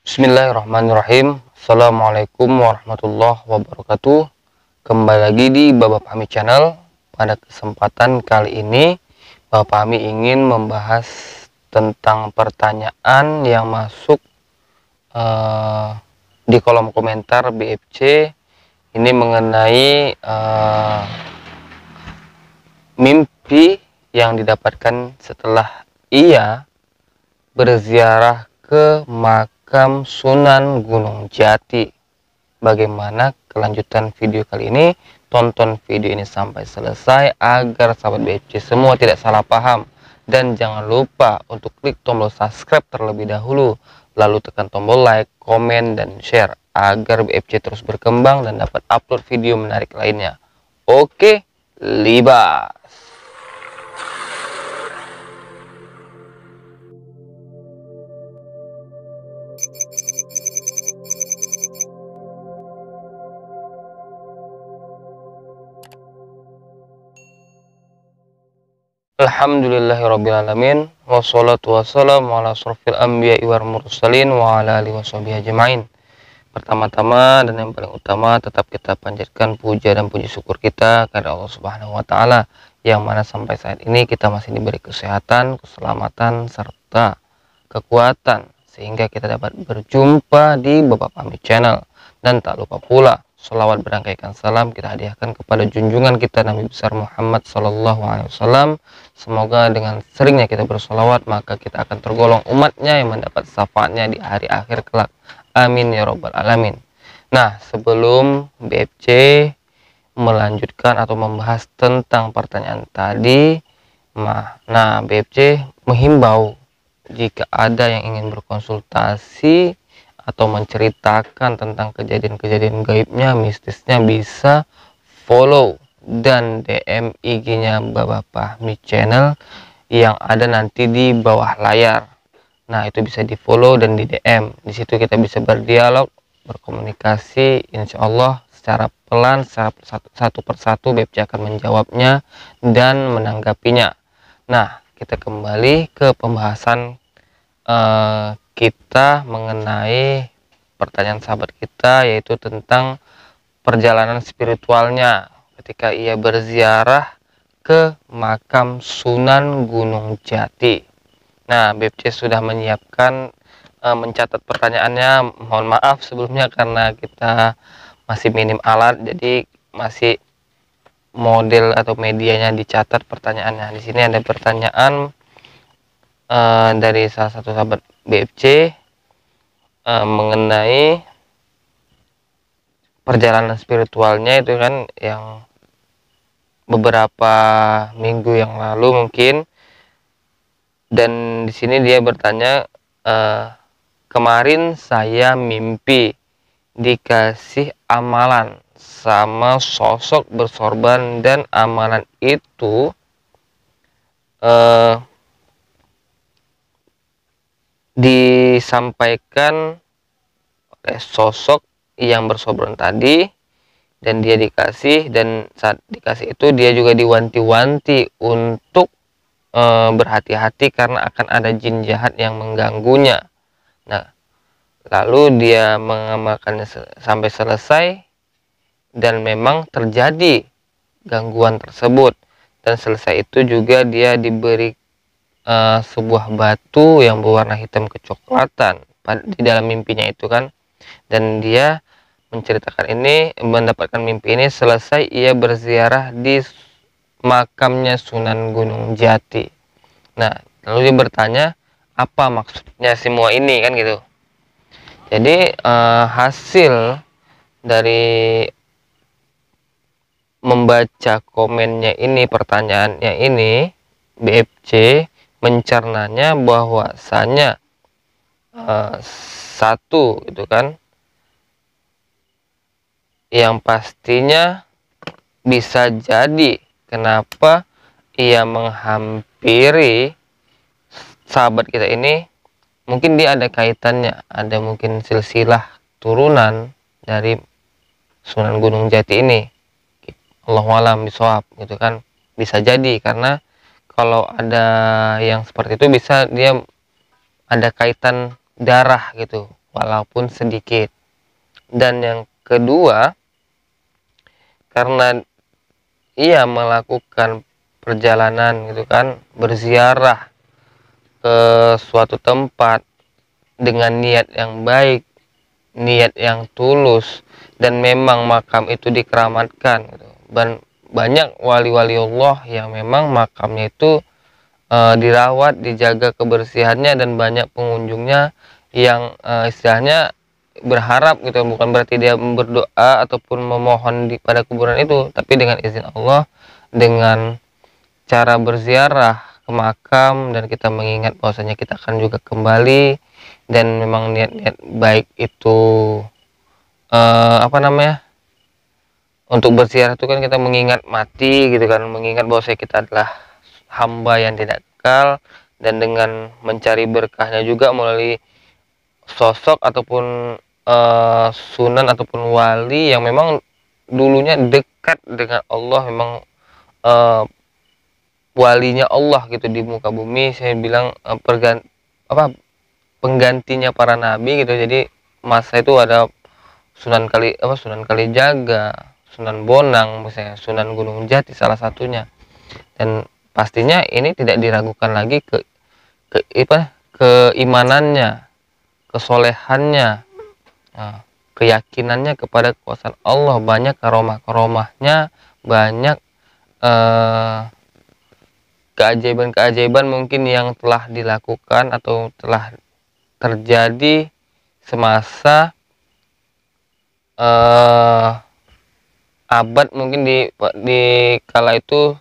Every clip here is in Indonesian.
Bismillahirrahmanirrahim. Assalamualaikum warahmatullahi wabarakatuh. Kembali lagi di Bapak Fahmi Channel. Pada kesempatan kali ini Bapak Fahmi ingin membahas tentang pertanyaan yang masuk di kolom komentar BFC. Ini mengenai mimpi yang didapatkan setelah ia berziarah ke makam Sunan Gunung Jati. Bagaimana kelanjutan video kali ini? Tonton video ini sampai selesai agar sahabat BFC semua tidak salah paham. Dan jangan lupa untuk klik tombol subscribe terlebih dahulu, lalu tekan tombol like, komen, dan share agar BFC terus berkembang dan dapat upload video menarik lainnya. Oke, libas. Alhamdulillahirrabbilalamin. Wassalatu wassalamu ala asrofil anbiya wal mursalin wa ala alihi washabihi ajma'in. Pertama-tama dan yang paling utama, tetap kita panjatkan puja dan puji syukur kita kepada Allah Subhanahu wa taala, yang mana sampai saat ini kita masih diberi kesehatan, keselamatan, serta kekuatan sehingga kita dapat berjumpa di Bapak Fahmi Channel. Dan tak lupa pula sholawat berangkaikan salam kita hadiahkan kepada junjungan kita Nabi besar Muhammad SAW. Semoga dengan seringnya kita bersholawat maka kita akan tergolong umatnya yang mendapat syafaatnya di hari akhir kelak. Amin ya robbal alamin. Nah, sebelum BFC melanjutkan atau membahas tentang pertanyaan tadi, BFC menghimbau jika ada yang ingin berkonsultasi atau menceritakan tentang kejadian-kejadian gaibnya, mistisnya, bisa follow dan DM IG-nya Bapak Fahmi Channel yang ada nanti di bawah layar. Nah, itu bisa di follow dan di DM. Di situ kita bisa berdialog, berkomunikasi, insya Allah secara pelan, satu persatu BFC akan menjawabnya dan menanggapinya. Nah, kita kembali ke pembahasan kita mengenai pertanyaan sahabat kita, yaitu tentang perjalanan spiritualnya ketika ia berziarah ke makam Sunan Gunung Jati. Nah, BFC sudah menyiapkan mencatat pertanyaannya. Mohon maaf sebelumnya karena kita masih minim alat, jadi masih model atau medianya dicatat pertanyaannya. Di sini ada pertanyaan dari salah satu sahabat BFC mengenai perjalanan spiritualnya itu kan yang beberapa minggu yang lalu mungkin. Dan di sini dia bertanya, kemarin saya mimpi dikasih amalan sama sosok bersorban, dan amalan itu disampaikan oleh sosok yang bersorban tadi, dan dia dikasih, dan saat dikasih itu dia juga diwanti-wanti untuk berhati-hati karena akan ada jin jahat yang mengganggunya. Nah, lalu dia mengamalkannya sampai selesai, dan memang terjadi gangguan tersebut. Dan selesai itu juga dia diberi sebuah batu yang berwarna hitam kecoklatan di dalam mimpinya itu kan. Dan dia menceritakan ini, mendapatkan mimpi ini selesai ia berziarah di makamnya Sunan Gunung Jati. Nah, lalu dia bertanya, apa maksudnya semua ini kan gitu. Jadi hasil dari membaca komennya ini, pertanyaannya ini, BFC mencernanya bahwasanya satu gitu kan, yang pastinya bisa jadi kenapa ia menghampiri sahabat kita ini, mungkin dia ada kaitannya, ada mungkin silsilah turunan dari Sunan Gunung Jati ini. Allahu a'lam bishawab gitu kan. Bisa jadi karena kalau ada yang seperti itu bisa dia ada kaitan darah gitu, walaupun sedikit. Dan yang kedua, karena ia melakukan perjalanan gitu kan, berziarah ke suatu tempat dengan niat yang baik, niat yang tulus, dan memang makam itu dikeramatkan gitu. Dan banyak wali-wali Allah yang memang makamnya itu dirawat, dijaga kebersihannya, dan banyak pengunjungnya yang istilahnya berharap gitu, bukan berarti dia berdoa ataupun memohon pada kuburan itu, tapi dengan izin Allah, dengan cara berziarah ke makam, dan kita mengingat bahwasanya kita akan juga kembali, dan memang niat-niat baik itu untuk berziarah itu kan kita mengingat mati gitu kan, mengingat bahwasanya kita adalah hamba yang tidak kekal, dan dengan mencari berkahnya juga melalui sosok ataupun sunan ataupun wali yang memang dulunya dekat dengan Allah, memang walinya Allah gitu di muka bumi. Saya bilang penggantinya para nabi gitu. Jadi masa itu ada Sunan Kalijaga, Sunan Bonang, misalnya Sunan Gunung Jati salah satunya. Dan pastinya ini tidak diragukan lagi keimanannya, kesolehannya, keyakinannya kepada kekuasaan Allah. Banyak karomah-karomahnya, banyak keajaiban-keajaiban mungkin yang telah dilakukan atau telah terjadi semasa abad mungkin di kala itu,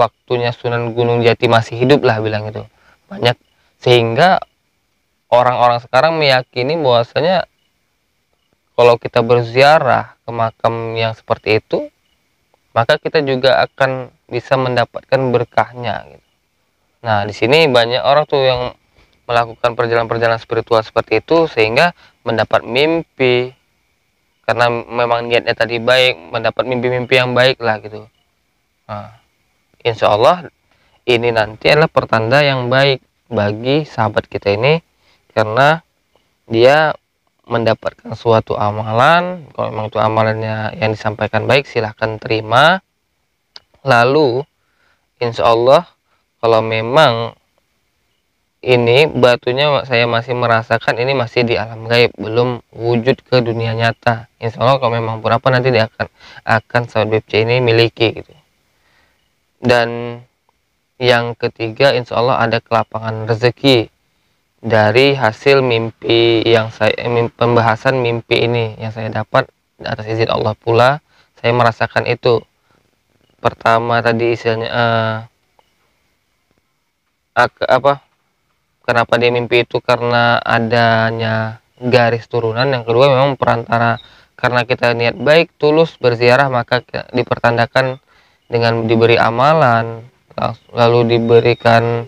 waktunya Sunan Gunung Jati masih hidup lah bilang itu. Banyak, sehingga orang-orang sekarang meyakini bahwasanya kalau kita berziarah ke makam yang seperti itu, maka kita juga akan bisa mendapatkan berkahnya gitu. Nah, di sini banyak orang tuh yang melakukan perjalanan-perjalanan spiritual seperti itu, sehingga mendapat mimpi, karena memang niatnya tadi baik, mendapat mimpi-mimpi yang baik lah gitu. Nah, insya Allah ini nanti adalah pertanda yang baik bagi sahabat kita ini, karena dia mendapatkan suatu amalan. Kalau memang itu amalannya yang disampaikan baik, silahkan terima. Lalu insya Allah kalau memang ini batunya saya masih merasakan ini masih di alam gaib, belum wujud ke dunia nyata, insya Allah kalau memang berapa nanti dia akan sahabat BFC ini miliki gitu. Dan yang ketiga, insya Allah ada kelapangan rezeki dari hasil mimpi yang pembahasan mimpi ini yang saya dapat atas izin Allah pula. Saya merasakan itu. Pertama tadi istilahnya kenapa dia mimpi itu, karena adanya garis turunan. Yang kedua memang perantara, karena kita niat baik, tulus berziarah, maka dipertandakan dengan diberi amalan, lalu diberikan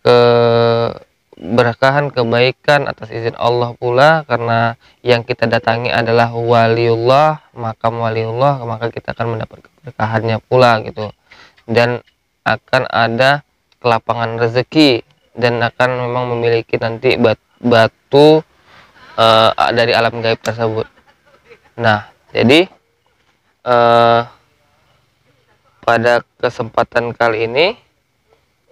keberkahan, kebaikan atas izin Allah pula, karena yang kita datangi adalah waliullah, makam waliullah, maka kita akan mendapat keberkahannya pula gitu. Dan akan ada kelapangan rezeki, dan akan memang memiliki nanti batu dari alam gaib tersebut. Nah, jadi pada kesempatan kali ini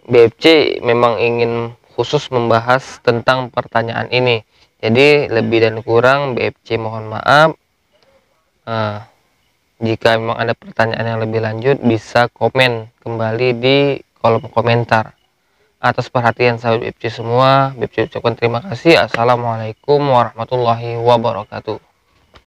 BFC memang ingin khusus membahas tentang pertanyaan ini. Jadi lebih dan kurang BFC mohon maaf. Jika memang ada pertanyaan yang lebih lanjut, bisa komen kembali di kolom komentar. Atas perhatian sahabat BFC semua, BFC ucapkan terima kasih. Assalamualaikum warahmatullahi wabarakatuh.